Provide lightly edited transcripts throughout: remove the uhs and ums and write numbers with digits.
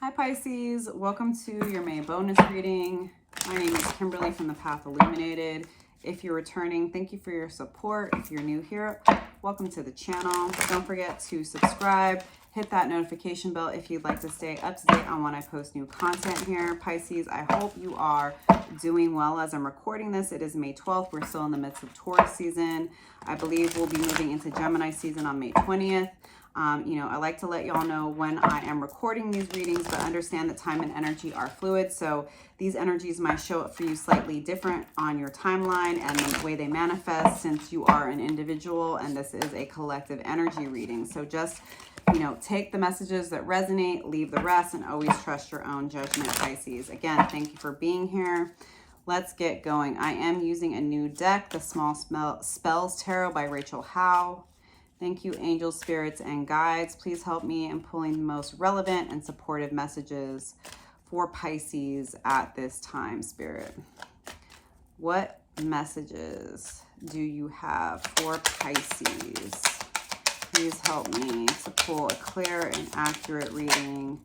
Hi Pisces, welcome to your May bonus reading. My name is Kimberly from the Path Illuminated. If you're returning, thank you for your support. If you're new here, welcome to the channel. Don't forget to subscribe, hit that notification bell if you'd like to stay up to date on when I post new content here. Pisces, I hope you are doing well as I'm recording this. It is May 12th. We're still in the midst of Taurus season. I believe we'll be moving into Gemini season on May 20th. I like to let y'all know when I am recording these readings, but understand that time and energy are fluid. So these energies might show up for you slightly different on your timeline and the way they manifest, since you are an individual and this is a collective energy reading. So just, take the messages that resonate, leave the rest, and always trust your own judgment, Pisces. Again, thank you for being here. Let's get going. I am using a new deck, the Small Spells Tarot by Rachel Howe. Thank you, angels, spirits, and guides. Please help me in pulling the most relevant and supportive messages for Pisces at this time, Spirit. What messages do you have for Pisces? Please help me to pull a clear and accurate reading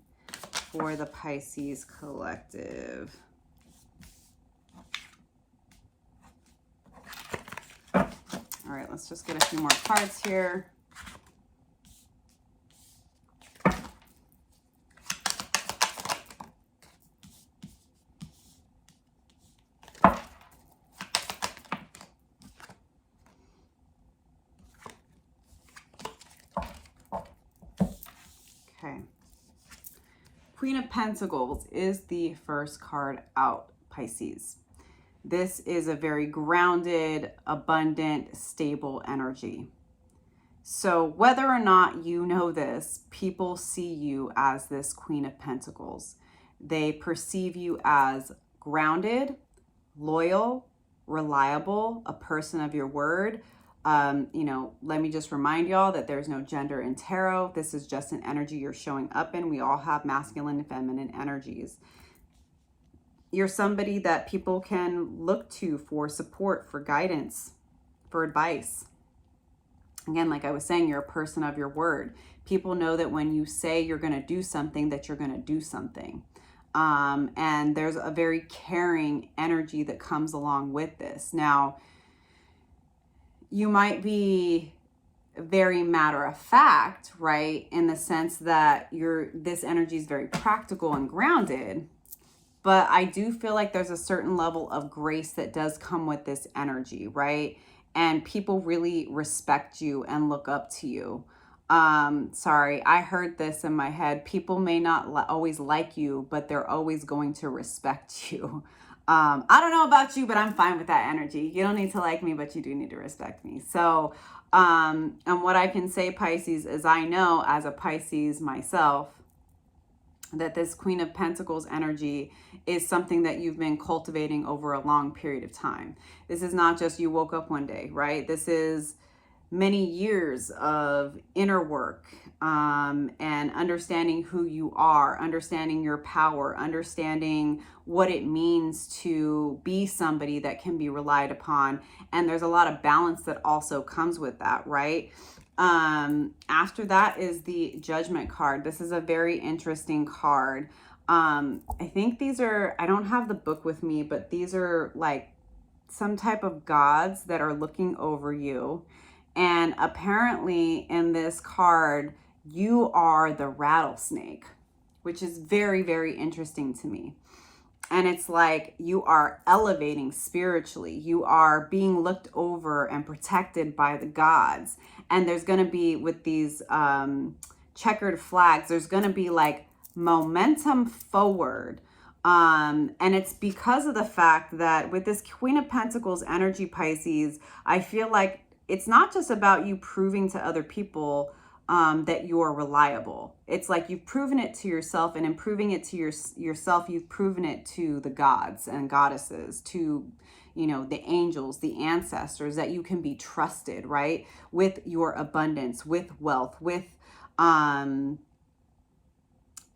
for the Pisces collective. All right, let's just get a few more cards here. Okay. Queen of Pentacles is the first card out, Pisces. This is a very grounded, abundant, stable energy. So whether or not you know this, people see you as this Queen of Pentacles. They perceive you as grounded, loyal, reliable, a person of your word. Let me just remind y'all that there's no gender in tarot. This is just an energy you're showing up in. We all have masculine and feminine energies. You're somebody that people can look to for support, for guidance, for advice. Again, like I was saying, you're a person of your word. People know that when you say you're going to do something, that you're going to do something. And there's a very caring energy that comes along with this. Now, you might be very matter of fact, right? In the sense that this energy is very practical and grounded. But I do feel like there's a certain level of grace that does come with this energy, right? And people really respect you and look up to you. Sorry, I heard this in my head. People may not always like you, but they're always going to respect you. I don't know about you, but I'm fine with that energy. You don't need to like me, but you do need to respect me. So, and what I can say, Pisces, is I know as a Pisces myself, that this Queen of Pentacles energy is something that you've been cultivating over a long period of time. This is not just you woke up one day, right? This is many years of inner work and understanding who you are, understanding your power, understanding what it means to be somebody that can be relied upon. And there's a lot of balance that also comes with that, right? After that is the Judgment card. This is a very interesting card. I think these are, I don't have the book with me, but these are like some type of gods that are looking over you. And apparently in this card, you are the rattlesnake, which is very, very interesting to me. And it's like you are elevating spiritually. You are being looked over and protected by the gods. And there's going to be, with these checkered flags, there's going to be like momentum forward. And it's because of the fact that with this Queen of Pentacles energy, Pisces, I feel like it's not just about you proving to other people that you're reliable. It's like you've proven it to yourself, and in proving it to yourself, you've proven it to the gods and goddesses, to, the angels, the ancestors, that you can be trusted, right? With your abundance, with wealth, with all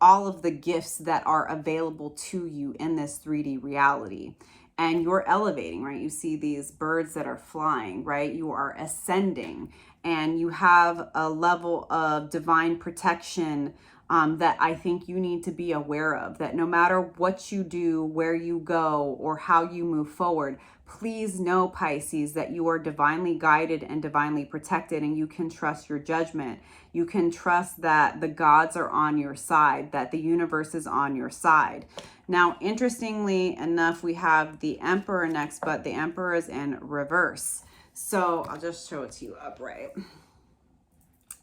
of the gifts that are available to you in this 3D reality. And you're elevating, right? You see these birds that are flying, right? You are ascending, and you have a level of divine protection that I think you need to be aware of, that no matter what you do, where you go, or how you move forward, please know, Pisces, that you are divinely guided and divinely protected, and you can trust your judgment. You can trust that the gods are on your side, that the universe is on your side. Now, interestingly enough, we have the Emperor next, but the Emperor is in reverse. So I'll just show it to you upright.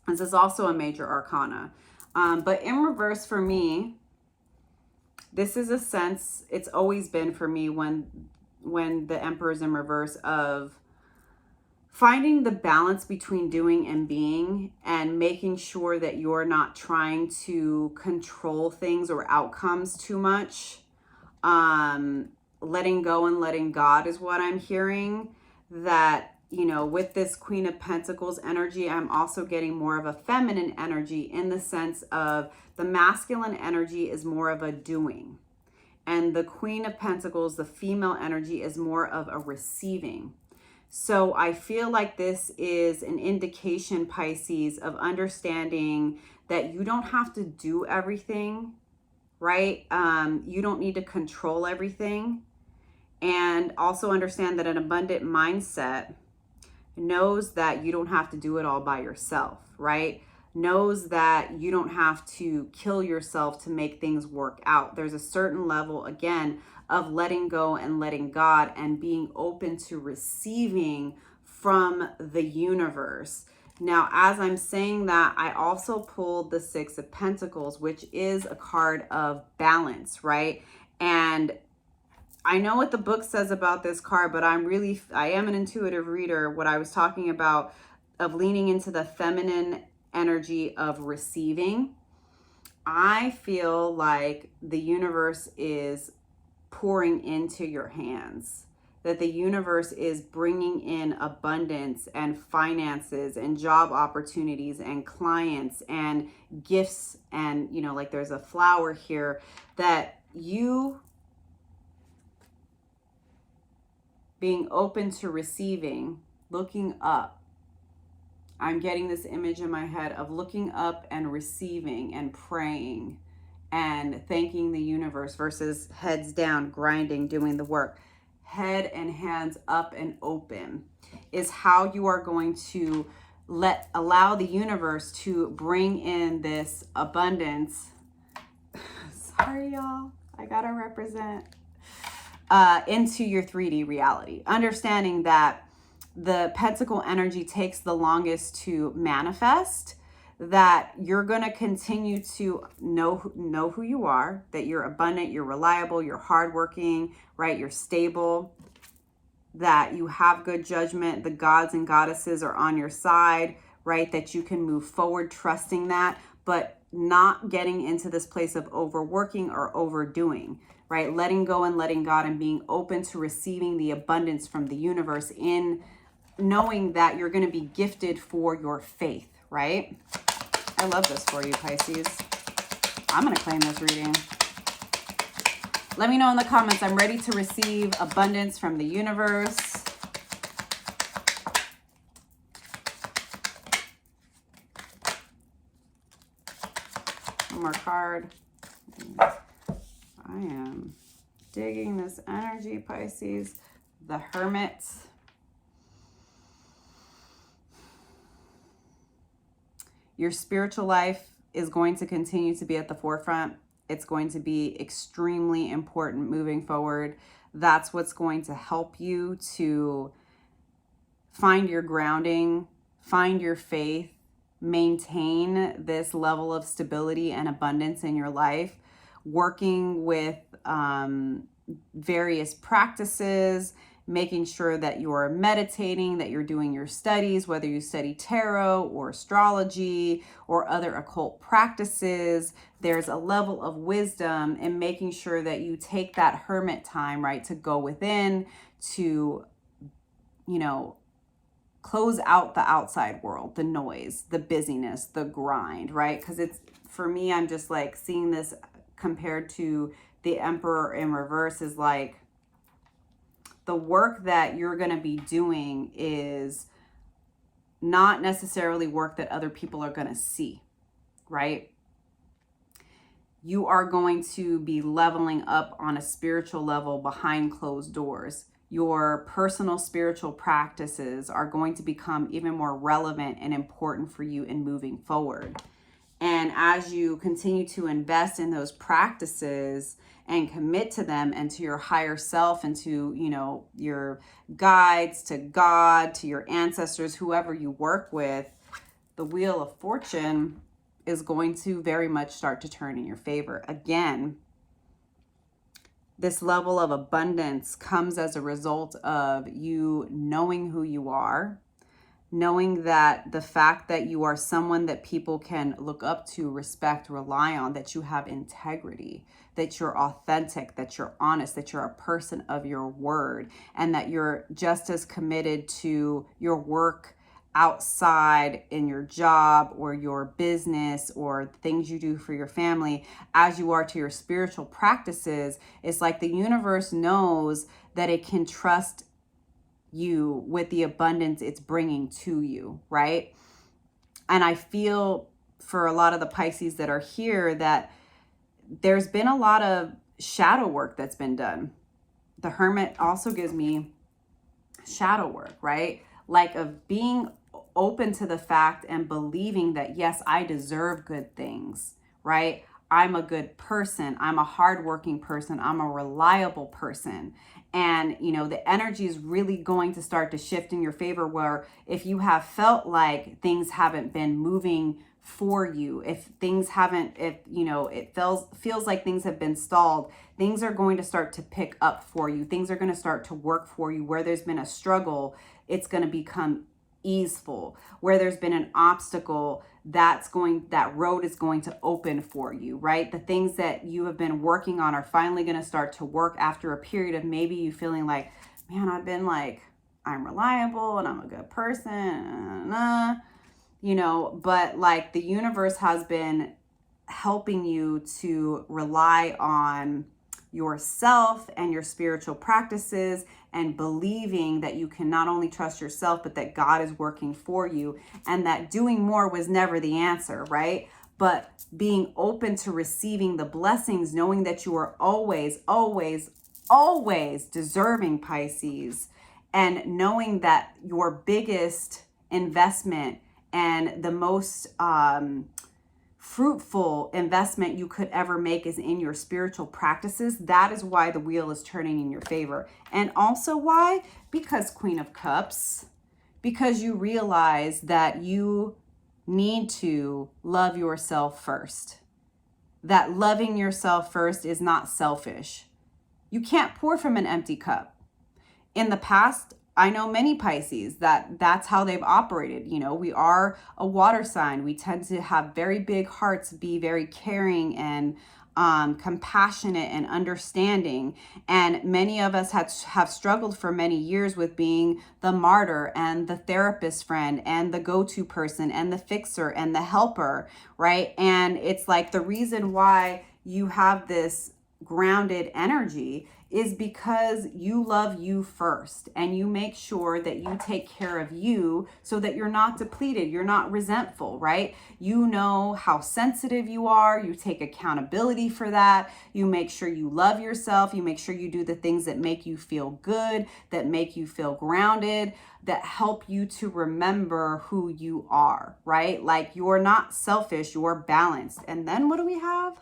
This is also a major arcana. But in reverse for me, this is a sense, it's always been for me when the Emperor is in reverse, of finding the balance between doing and being, and making sure that you're not trying to control things or outcomes too much. Letting go and letting God is what I'm hearing. That, you know, with this Queen of Pentacles energy, I'm also getting more of a feminine energy, in the sense of the masculine energy is more of a doing. And the Queen of Pentacles, the female energy, is more of a receiving. So I feel like this is an indication, Pisces, of understanding that you don't have to do everything, right? You don't need to control everything. And also understand that an abundant mindset knows that you don't have to do it all by yourself, right? Knows that you don't have to kill yourself to make things work out. There's a certain level, again, of letting go and letting God, and being open to receiving from the universe. Now, as I'm saying that, I also pulled the Six of Pentacles, which is a card of balance, right? And I know what the book says about this card, but I am an intuitive reader. What I was talking about, of leaning into the feminine energy of receiving, I feel like the universe is pouring into your hands, that the universe is bringing in abundance and finances and job opportunities and clients and gifts. And, you know, like there's a flower here, that you being open to receiving, looking up. I'm getting this image in my head of looking up and receiving and praying and thanking the universe, versus heads down, grinding, doing the work. Head and hands up and open is how you are going to allow the universe to bring in this abundance. Sorry, y'all. I gotta represent. Into your 3D reality. Understanding that the Pentacle energy takes the longest to manifest, that you're going to continue to know who you are, that you're abundant, you're reliable, you're hardworking, right? You're stable, that you have good judgment, the gods and goddesses are on your side, right? That you can move forward trusting that, but not getting into this place of overworking or overdoing, right? Letting go and letting God, and being open to receiving the abundance from the universe, in knowing that you're going to be gifted for your faith, right? I love this for you, Pisces. I'm going to claim this reading. Let me know in the comments. I'm ready to receive abundance from the universe. One more card. I am digging this energy, Pisces. The Hermit. Your spiritual life is going to continue to be at the forefront. It's going to be extremely important moving forward. That's what's going to help you to find your grounding, find your faith, maintain this level of stability and abundance in your life, working with various practices, making sure that you're meditating, that you're doing your studies, whether you study tarot or astrology or other occult practices. There's a level of wisdom in making sure that you take that hermit time, right, to go within, to, you know, close out the outside world, the noise, the busyness, the grind, right? Because it's, for me, I'm just like seeing this compared to the Emperor in reverse, is like, the work that you're going to be doing is not necessarily work that other people are going to see, right? You are going to be leveling up on a spiritual level behind closed doors. Your personal spiritual practices are going to become even more relevant and important for you in moving forward. And as you continue to invest in those practices and commit to them and to your higher self and to, you know, your guides, to God, to your ancestors, whoever you work with, the Wheel of Fortune is going to very much start to turn in your favor. Again, this level of abundance comes as a result of you knowing who you are, knowing that the fact that you are someone that people can look up to, respect, rely on, that you have integrity, that you're authentic, that you're honest, that you're a person of your word, and that you're just as committed to your work outside in your job or your business or things you do for your family as you are to your spiritual practices. It's like the universe knows that it can trust you with the abundance it's bringing to you, right? And I feel for a lot of the Pisces that are here that there's been a lot of shadow work that's been done. The Hermit also gives me shadow work, right? Like of being open to the fact and believing that, yes, I deserve good things, right? I'm a good person. I'm a hardworking person. I'm a reliable person. And, you know, the energy is really going to start to shift in your favor, where if you have felt like things haven't been moving for you, if things haven't, if, you know, it feels like things have been stalled, things are going to start to pick up for you. Things are going to start to work for you. Where there's been a struggle, it's going to become easeful. Where there's been an obstacle, that road is going to open for you, right? The things that you have been working on are finally going to start to work after a period of maybe you feeling like, man, I've been like, I'm reliable and I'm a good person, you know, but like the universe has been helping you to rely on yourself and your spiritual practices and believing that you can not only trust yourself, but that God is working for you, and that doing more was never the answer, right? But being open to receiving the blessings, knowing that you are always, always, always deserving, Pisces, and knowing that your biggest investment and the most fruitful investment you could ever make is in your spiritual practices. That is why the wheel is turning in your favor. And also why? Because Queen of Cups, because you realize that you need to love yourself first. That loving yourself first is not selfish. You can't pour from an empty cup. In the past, I know many Pisces that's how they've operated. You know, we are a water sign. We tend to have very big hearts, be very caring and compassionate and understanding. And many of us have struggled for many years with being the martyr and the therapist friend and the go-to person and the fixer and the helper, right? And it's like the reason why you have this grounded energy is because you love you first, and you make sure that you take care of you so that you're not depleted, you're not resentful, right? You know how sensitive you are, you take accountability for that, you make sure you love yourself, you make sure you do the things that make you feel good, that make you feel grounded, that help you to remember who you are, right? Like you're not selfish, you're balanced. And then what do we have?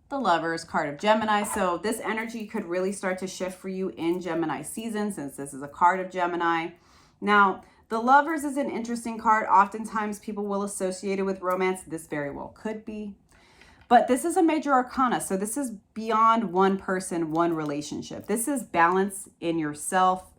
The Lovers card of Gemini. So this energy could really start to shift for you in Gemini season, since this is a card of Gemini. Now, the Lovers is an interesting card. Oftentimes people will associate it with romance. This very well could be. But this is a major arcana. So this is beyond one person, one relationship. This is balance in yourself,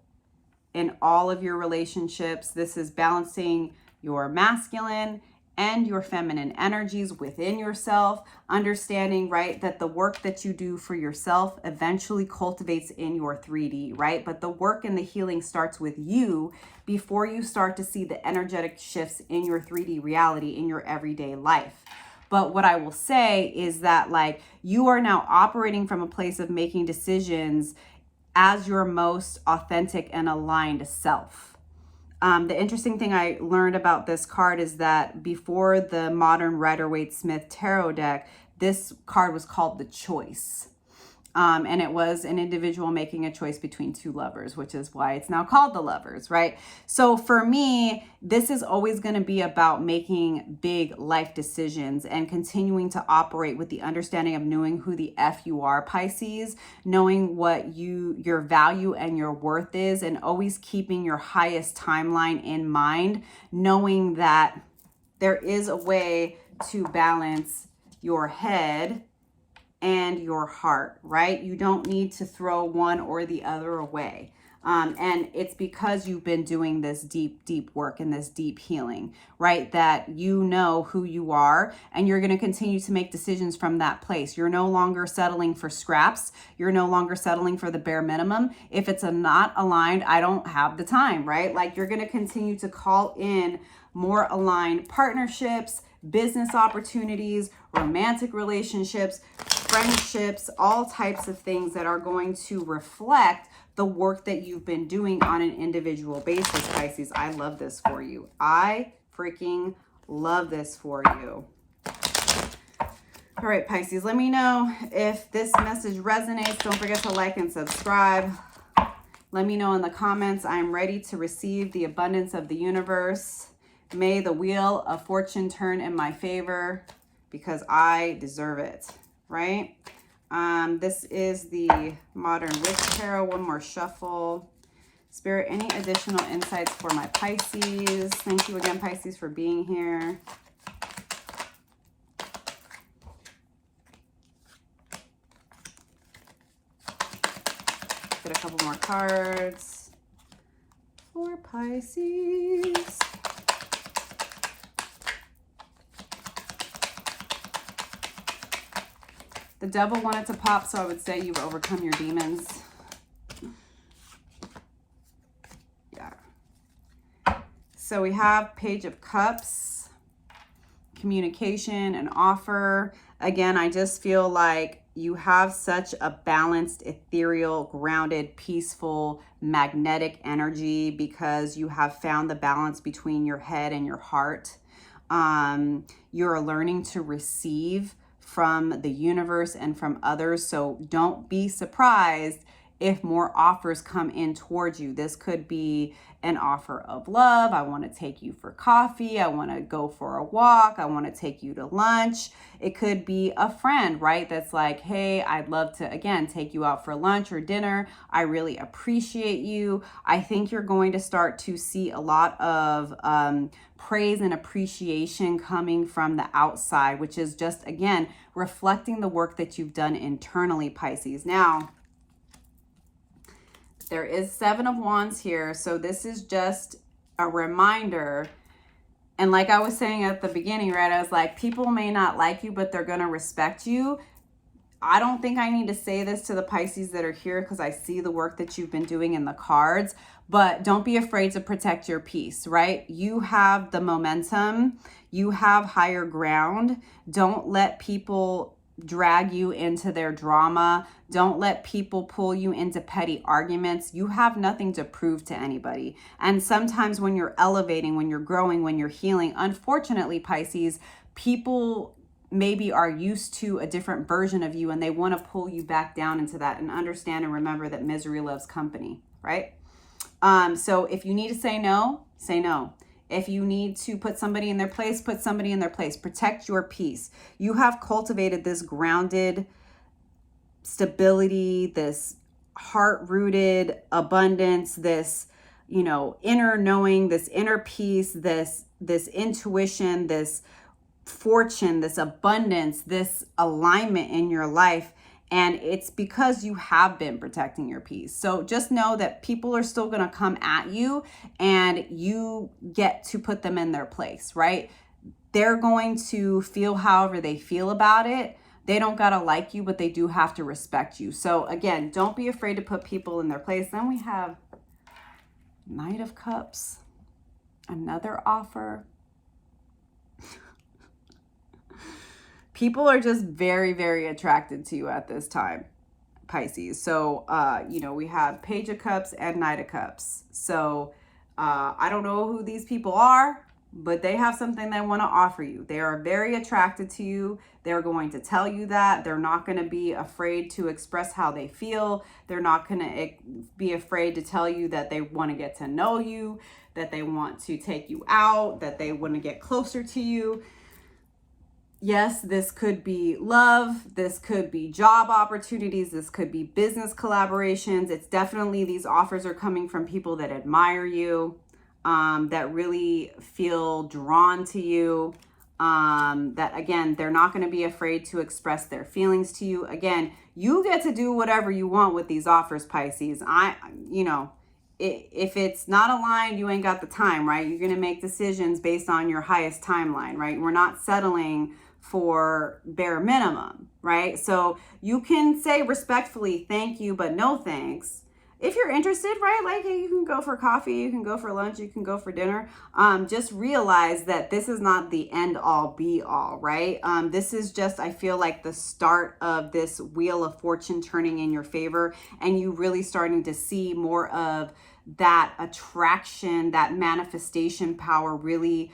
in all of your relationships. This is balancing your masculine and your feminine energies within yourself, understanding, right, that the work that you do for yourself eventually cultivates in your 3D, right? But the work and the healing starts with you before you start to see the energetic shifts in your 3D reality in your everyday life. But what I will say is that, like, you are now operating from a place of making decisions as your most authentic and aligned self. The interesting thing I learned about this card is that before the modern Rider-Waite-Smith tarot deck, this card was called the Choice. And it was an individual making a choice between two lovers, which is why it's now called the Lovers, right? So for me, this is always going to be about making big life decisions and continuing to operate with the understanding of knowing who the F you are, Pisces, knowing what your value and your worth is, and always keeping your highest timeline in mind, knowing that there is a way to balance your head and your heart, right? You don't need to throw one or the other away. And it's because you've been doing this deep, deep work and this deep healing, right? That you know who you are, and you're going to continue to make decisions from that place. You're no longer settling for scraps. You're no longer settling for the bare minimum. If it's not aligned, I don't have the time, right? Like, you're going to continue to call in more aligned partnerships, business opportunities, romantic relationships, friendships, all types of things that are going to reflect the work that you've been doing on an individual basis, Pisces. I love this for you. I freaking love this for you. All right, Pisces, let me know if this message resonates. Don't forget to like and subscribe. Let me know in the comments. I'm ready to receive the abundance of the universe. May the wheel of fortune turn in my favor because I deserve it, right? This is the Modern Witch Tarot. One more shuffle. Spirit, any additional insights for my Pisces? Thank you again, Pisces, for being here. Get a couple more cards for Pisces. The devil wanted to pop, so I would say you've overcome your demons. Yeah. So we have Page of Cups, communication and offer. Again, I just feel like you have such a balanced, ethereal, grounded, peaceful, magnetic energy because you have found the balance between your head and your heart. You're learning to receive from the universe and from others. So don't be surprised if more offers come in towards you. This could be an offer of love. I want to take you for coffee. I want to go for a walk. I want to take you to lunch. It could be a friend, right? That's like, hey, I'd love to, again, take you out for lunch or dinner. I really appreciate you. I think you're going to start to see a lot of praise and appreciation coming from the outside, which is just, again, reflecting the work that you've done internally, Pisces. Now, there is Seven of Wands here, so this is just a reminder. And like I was saying at the beginning, right, I was like, people may not like you, but they're going to respect you. I don't think I need to say this to the Pisces that are here because I see the work that you've been doing in the cards, but don't be afraid to protect your peace, right? You have the momentum. You have higher ground. Don't let people drag you into their drama. Don't let people pull you into petty arguments. You have nothing to prove to anybody. And sometimes when you're elevating, when you're growing, when you're healing, unfortunately, Pisces, people maybe are used to a different version of you and they want to pull you back down into that. And understand and remember that misery loves company, right? So if you need to say no, say no. If you need to put somebody in their place, put somebody in their place. Protect your peace. You have cultivated this grounded stability, this heart-rooted abundance, this, you know, inner knowing, this inner peace, this intuition, this fortune, this abundance, this alignment in your life. And it's because you have been protecting your peace. So just know that people are still going to come at you and you get to put them in their place, right? They're going to feel however they feel about it. They don't got to like you, but they do have to respect you. So again, don't be afraid to put people in their place. Then we have Knight of Cups, another offer. People are just very, very attracted to you at this time, Pisces. So, you know, we have Page of Cups and Knight of Cups. So I don't know who these people are, but they have something they want to offer you. They are very attracted to you. They're going to tell you that. They're not going to be afraid to express how they feel. They're not going to be afraid to tell you that they want to get to know you, that they want to take you out, that they want to get closer to you. Yes, this could be love. This could be job opportunities. This could be business collaborations. It's definitely, these offers are coming from people that admire you, that really feel drawn to you, that again, they're not going to be afraid to express their feelings to you. Again, you get to do whatever you want with these offers, Pisces. If it's not aligned, you ain't got the time, right? You're going to make decisions based on your highest timeline, right? We're not settling for bare minimum, right? So you can say respectfully, thank you, but no thanks. If you're interested, right? Like, hey, you can go for coffee, you can go for lunch, you can go for dinner. Just realize that this is not the end all be all, right? This is just, I feel like, the start of this wheel of fortune turning in your favor, and you really starting to see more of that attraction, that manifestation power really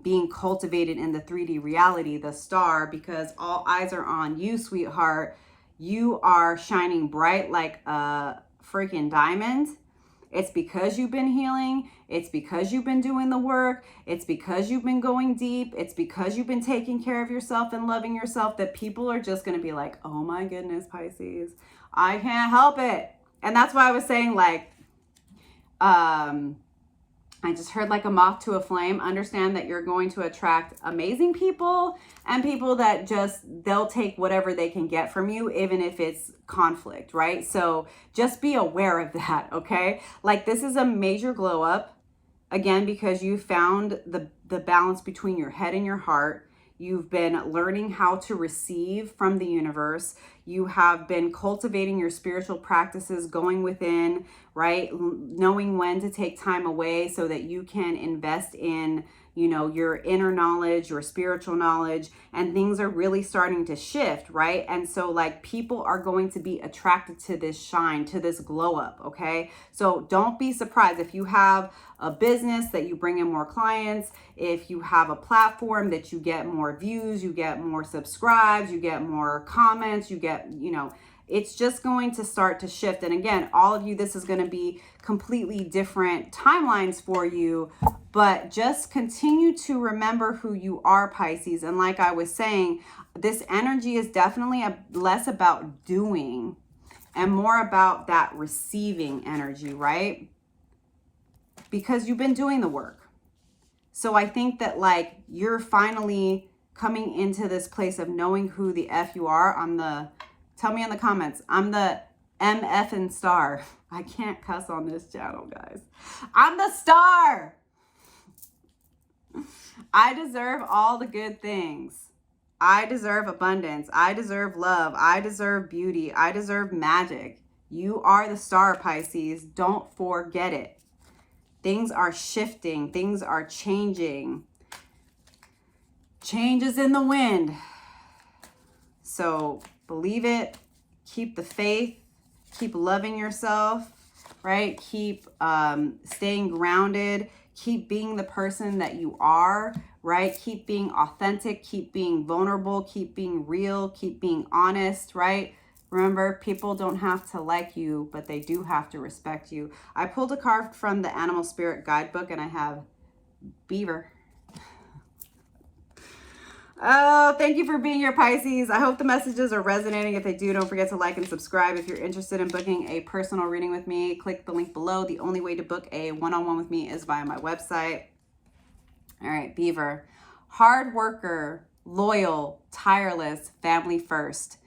being cultivated in the 3D reality, the star, because all eyes are on you, sweetheart. You are shining bright like a freaking diamond. It's because you've been healing. It's because you've been doing the work. It's because you've been going deep. It's because you've been taking care of yourself and loving yourself that people are just going to be like, oh my goodness, Pisces, I can't help it. And that's why I was saying, like, I just heard like a moth to a flame. Understand that you're going to attract amazing people and people that just, they'll take whatever they can get from you, even if it's conflict, right? So just be aware of that, okay? Like, this is a major glow up, again, because you found the balance between your head and your heart. You've been learning how to receive from the universe. You have been cultivating your spiritual practices, going within, right? Knowing when to take time away so that you can invest in, you know, your inner knowledge, your spiritual knowledge, and things are really starting to shift, right? And so, like, people are going to be attracted to this shine, to this glow up, okay? So don't be surprised if you have a business that you bring in more clients, if you have a platform that you get more views, you get more subscribes, you get more comments, you get, you know, it's just going to start to shift. And again, all of you, this is going to be completely different timelines for you, but just continue to remember who you are, Pisces. And like I was saying, this energy is definitely less about doing and more about that receiving energy, right? Because you've been doing the work. So I think that, like, you're finally coming into this place of knowing who the F you are. Tell me in the comments, I'm the MF and star. I can't cuss on this channel, guys. I'm the star. I deserve all the good things. I deserve abundance. I deserve love. I deserve beauty. I deserve magic. You are the star, Pisces. Don't forget it. Things are shifting. Things are changing. Change is in the wind. So believe it. Keep the faith. Keep loving yourself, right? Keep staying grounded. Keep being the person that you are, right? Keep being authentic. Keep being vulnerable. Keep being real. Keep being honest, right? Remember, people don't have to like you, but they do have to respect you. I pulled a card from the Animal Spirit Guidebook, and I have beaver. Oh, thank you for being here, Pisces. I hope the messages are resonating. If they do, don't forget to like and subscribe. If you're interested in booking a personal reading with me, click the link below. The only way to book a one-on-one with me is via my website. All right, beaver. Hard worker, loyal, tireless, family first.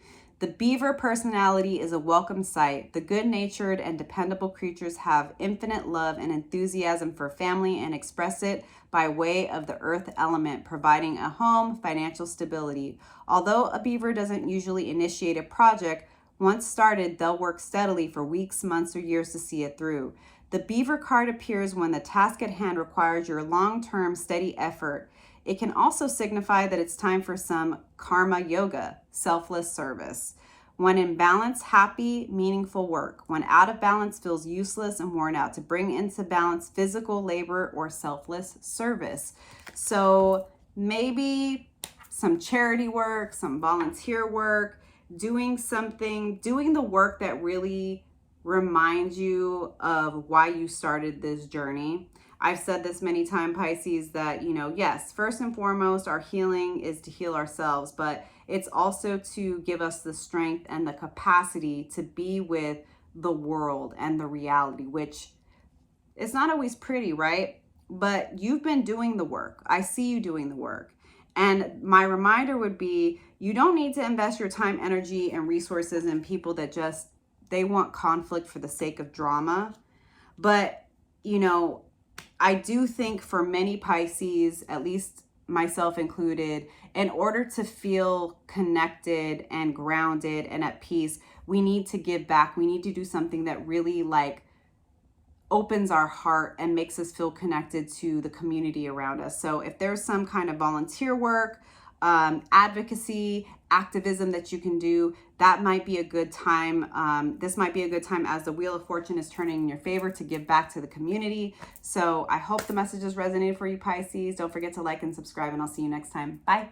The beaver personality is a welcome sight. The good-natured and dependable creatures have infinite love and enthusiasm for family and express it by way of the earth element, providing a home, financial stability. Although a beaver doesn't usually initiate a project, once started, they'll work steadily for weeks, months, or years to see it through. The beaver card appears when the task at hand requires your long-term steady effort. It can also signify that it's time for some karma yoga, selfless service. When in balance, happy, meaningful work. When out of balance, feels useless and worn out. To bring into balance, physical labor or selfless service. So maybe some charity work, some volunteer work, doing something, doing the work that really reminds you of why you started this journey. I've said this many times, Pisces, that, you know, yes, first and foremost, our healing is to heal ourselves, but it's also to give us the strength and the capacity to be with the world and the reality, which is not always pretty, right? But you've been doing the work. I see you doing the work. And my reminder would be, you don't need to invest your time, energy, and resources in people that just, they want conflict for the sake of drama. But, you know, I do think for many Pisces, at least myself included, in order to feel connected and grounded and at peace, we need to give back. We need to do something that really like opens our heart and makes us feel connected to the community around us. So if there's some kind of volunteer work, advocacy, activism that you can do, that might be a good time. This might be a good time as the Wheel of Fortune is turning in your favor to give back to the community. So I hope the messages resonated for you, Pisces. Don't forget to like and subscribe, and I'll see you next time. Bye.